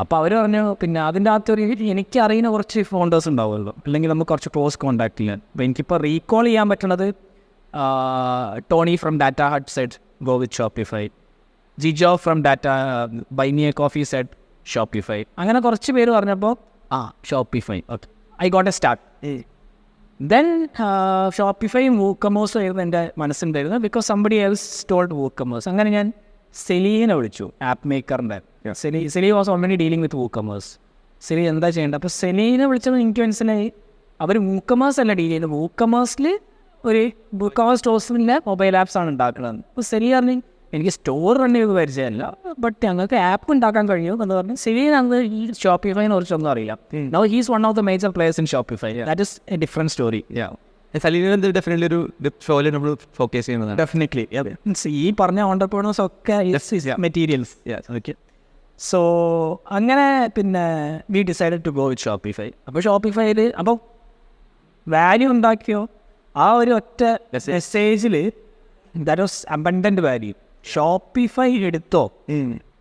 അപ്പോൾ അവർ പറഞ്ഞു പിന്നെ അതിൻ്റെ അകത്തൊരു എനിക്കറിയുന്ന കുറച്ച് ഫോണ്ടേഴ്സ് ഉണ്ടാവുമല്ലോ, അല്ലെങ്കിൽ നമുക്ക് കുറച്ച് ക്ലോസ് കോൺടാക്ട് ചെയ്യാൻ. അപ്പോൾ എനിക്കിപ്പോൾ റീകോൾ ചെയ്യാൻ പറ്റുന്നത് Tony from data hut said go with Shopify, Jijo from data buy me a coffee said Shopify. അങ്ങനെ കുറച്ച് പേര് പറഞ്ഞപ്പോൾ Shopify, okay, I got a start. Then ഷോപ്പിഫൈയും വൂക്കമേഴ്സും ആയിരുന്നു എൻ്റെ മനസ്സിലുണ്ടായിരുന്നത്, because somebody else told WooCommerce. അങ്ങനെ ഞാൻ സെലീനെ വിളിച്ചു, ആപ്പ് മേക്കറിൻ്റെ. സെലി was already dealing with WooCommerce. സെലി എന്താ ചെയ്യേണ്ടത്? അപ്പോൾ സെലീനെ വിളിച്ചത് എനിക്ക് മനസ്സിലായി അവർ വൂക്കമേഴ്സ് അല്ല ഡീൽ ചെയ്യുന്നത്, വൂക്കമേഴ്സിൽ ഒരു വൂക്കമേഴ്സ് സ്റ്റോഴ്സിലെ മൊബൈൽ ആപ്സ് ആണ് ഉണ്ടാക്കുന്നത്. അപ്പോൾ സെലി പറഞ്ഞു എനിക്ക് സ്റ്റോർ റൺ ചെയ്ത് പരിചയമല്ല, ബട്ട് ഞങ്ങൾക്ക് ആപ്പ് ഉണ്ടാക്കാൻ കഴിയും എന്ന് പറഞ്ഞു. സെലിനാണ് ഈ ഷോപ്പിഫൈനെ കുറിച്ചൊന്നും അറിയില്ല. Now he's one of the major players in Shopify. That is A different story. Definitely ഒരു ഷോയിൽ നമ്മൾ ഫോക്കസ് ചെയ്യുന്നതാണ്. ഡെഫിനറ്റ്ലി ഈ പറഞ്ഞ ഓണ്ടർപ്രണേഴ്സ് ഒക്കെ മെറ്റീരിയൽസ്. ഓക്കെ, സോ അങ്ങനെ പിന്നെ we decided to go with Shopify. അപ്പോൾ ഷോപ്പിഫൈയിൽ അപ്പോൾ വാല്യൂ ഉണ്ടാക്കിയോ ആ ഒരു ഒറ്റ മെസ്സേജിൽ that was abundant value. Shopify എടുത്തോ,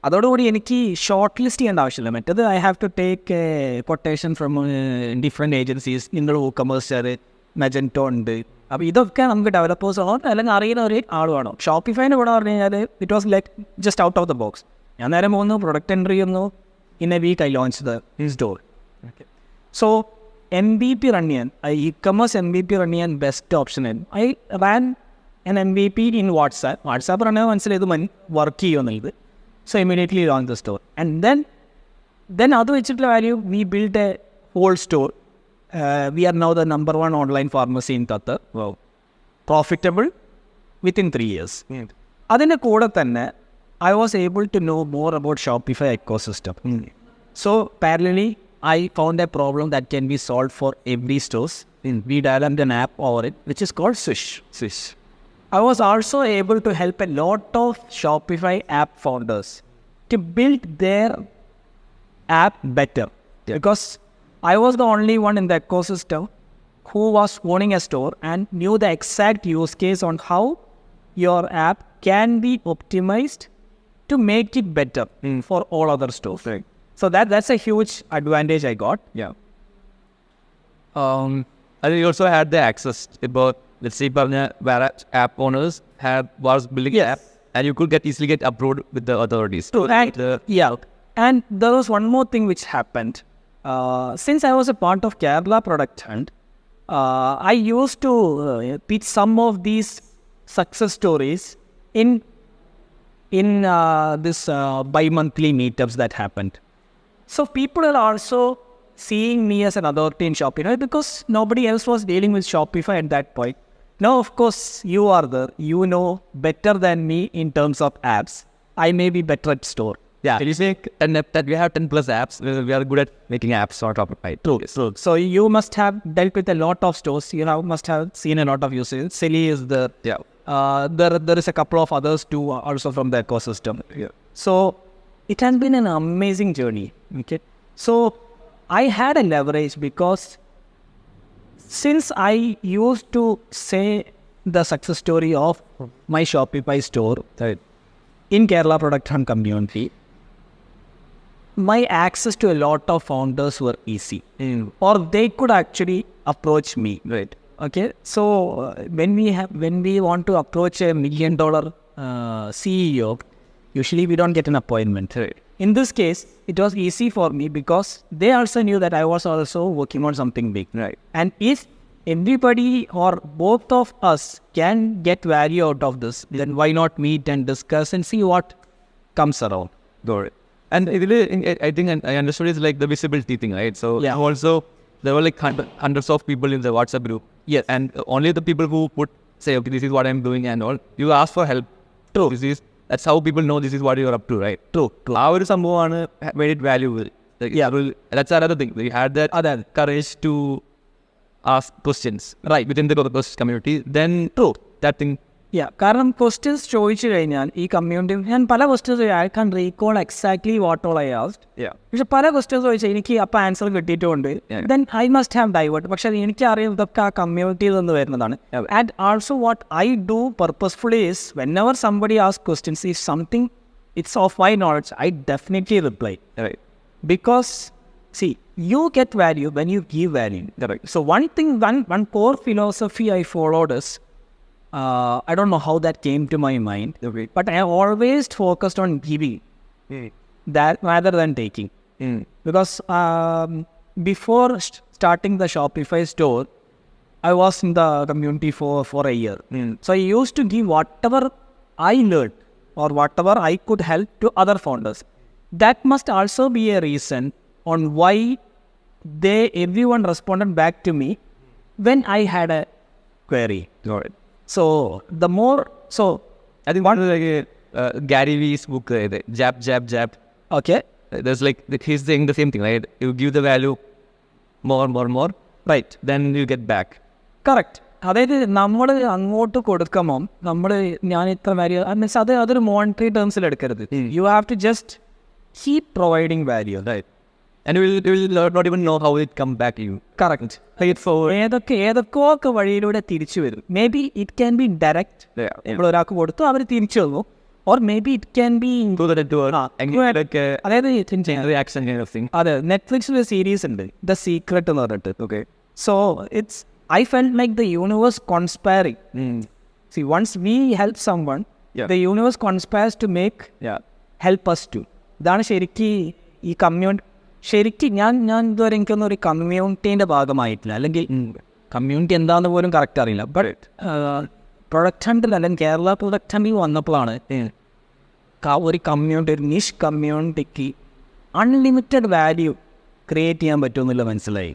അതോടുകൂടി എനിക്ക് ഷോർട്ട് ലിസ്റ്റ് ചെയ്യേണ്ട ആവശ്യമില്ല. മറ്റേത് I have to take quotation from different agencies. നിങ്ങൾ വൂക്കമേഴ്സ്, മെജൻറ്റോ ഉണ്ട്. അപ്പോൾ ഇതൊക്കെ നമുക്ക് ഡെവലപ്പേഴ്സോ അല്ലെങ്കിൽ അറിയുന്ന ഒരു ആളുമാണോ. ഷോപ്പിഫൈൻ്റെ കൂടെ പറഞ്ഞു കഴിഞ്ഞാൽ it was like just out of the box. ഞാൻ നേരെ പോകുന്നു, പ്രൊഡക്റ്റ് എൻട്രി ചെയ്യുന്നു, in a week I launch the store. So MVP run ചെയ്യാൻ, ഇ-കൊമേഴ്സ് MVP റൺ ചെയ്യാൻ ബെസ്റ്റ് ഓപ്ഷൻ ആയിരുന്നു. I ran an MVP in WhatsApp run ചെയ്യാൻ മനസ്സിലായത് work ചെയ്യുമെന്നുള്ളത്. So immediately launch the store. And then അത് വെച്ചിട്ടുള്ള value we build a whole store. We are now the number 1 online pharmacy in Qatar. Wow. Profitable within 3 years. അതിൻ്റെ കൂടെ തന്നെ I was able to know more about Shopify ecosystem. So parallelly, I found a problem that can be solved for every stores. We developed an app over it, which is called Swish. I was also able to help a lot of Shopify app founders to build their app better. Because I was the only one in the ecosystem who was owning a store and knew the exact use case on how your app can be optimized to make it better for all other stores. Right. So that's a huge advantage I got. Yeah. And you also had the access about, let's say, where app owners was building an app and you could easily get approved with the authorities. True. And there was one more thing which happened. Since I was a part of Kerala Product Hunt, I used to pitch some of these success stories in this bi-monthly meetups that happened. So people are also seeing me as an authority in Shopify because nobody else was dealing with Shopify at that point. Now, of course, you are there. You know better than me in terms of apps. I may be better at store. Yeah, can you say that we have 10 plus apps? We are good at making apps on Shopify. True. So you must have dealt with a lot of stores. You must have seen a lot of usage. Silly is there. Yeah. There is a couple of others too, also from the ecosystem. Yeah. So it has been an amazing journey. Okay. So I had a leverage because since I used to say the success story of my Shopify store in Kerala Product Hunt community, my access to a lot of founders were easy, or they could actually approach me. Right. Okay. So when we want to approach $1 million CEO, usually we don't get an appointment. Right. In this case, it was easy for me because they also knew that I was also working on something big. Right. And if everybody or both of us can get value out of this, then why not meet and discuss and see what comes around. Got it. And I think I understood it's like the visibility thing, right? So also there were like hundreds of people in the WhatsApp group. Yes. And only the people who say, okay, this is what I'm doing and all, you ask for help. True. That's how people know this is what you're up to, right? True. Our Sambhavana made it valuable. That's another thing. We had that courage to ask questions, right, within the community. Then, that thing. കാരണം questions ചോദിച്ചു കഴിഞ്ഞാൽ ഈ community ഞാൻ പല questions I can recall exactly what all I asked. പക്ഷെ പല questions ചോദിച്ചാൽ എനിക്ക് അപ്പോൾ ആൻസർ കിട്ടിയിട്ടുണ്ട്. Then I must have divert. പക്ഷെ എനിക്ക് അറിയാം ഇതൊക്കെ ആ കമ്മ്യൂണിറ്റിയിൽ നിന്ന് വരുന്നതാണ്. And also what I do purposefully is whenever somebody ask questions if something it's of my knowledge I definitely reply. because see, you get value when you give value. Correct. So one thing, one core philosophy I followed is, I don't know how that came to my mind, Okay. but I always focused on giving that rather than taking. Because before starting the Shopify store, I was in the community for a year. So I used to give whatever I learned or whatever I could help to other founders. That must also be a reason on why everyone responded back to me when I had a query. Got it. So the more, so I think one is like a Gary Vee's book, jab. okay, There's like he's saying the same thing, right? You give the value more, right, then you get back. Correct. അതായത് നമ്മൾ അങ്ങോട്ട് കൊടുക്കുമ്പം ഞാൻ ഇത്ര value means അതൊരു monetary ടേംസിൽ എടുക്കരുത്. You have to just keep providing value. Right. And you will not even know how it come back to you. Correct. ഏതൊക്കെ വഴിയിലൂടെ തിരിച്ചു വരും. May be it can be direct, നമ്മൾ ഒരാൾക്ക് കൊടുത്തു അവർ തിരിച്ചു തന്നു, or may be it can be അതായത് Reaction kind of thing. അതെ. നെറ്റ്ഫ്ലിക്സിൽ ഒരു സീരീസ് ഉണ്ട്, ദ സീക്രട്ട് എന്ന് പറഞ്ഞിട്ട്. Okay. So I felt like the universe conspiring. See, once we help someone, the universe conspires to make help us too. ഇതാണ് ശരിക്കും ഈ community. ശരിക്കും ഞാൻ ഇതുവരെ എനിക്കൊന്നും ഒരു കമ്മ്യൂണിറ്റീൻ്റെ ഭാഗമായിട്ടില്ല, അല്ലെങ്കിൽ കമ്മ്യൂണിറ്റി എന്താണെന്ന് പോലും കറക്റ്റ് അറിയില്ല. ബട്ട് പ്രൊഡക്റ്റ് ഹണ്ടിൽ അല്ലെങ്കിൽ കേരള പ്രൊഡക്റ്റ് ഹണ്ടിൽ വന്നപ്പോഴാണ് ഒരു കമ്മ്യൂണിറ്റി, ഒരു നിഷ് കമ്മ്യൂണിറ്റിക്ക് അൺലിമിറ്റഡ് വാല്യൂ ക്രിയേറ്റ് ചെയ്യാൻ പറ്റുമെന്നില്ല മനസ്സിലായി.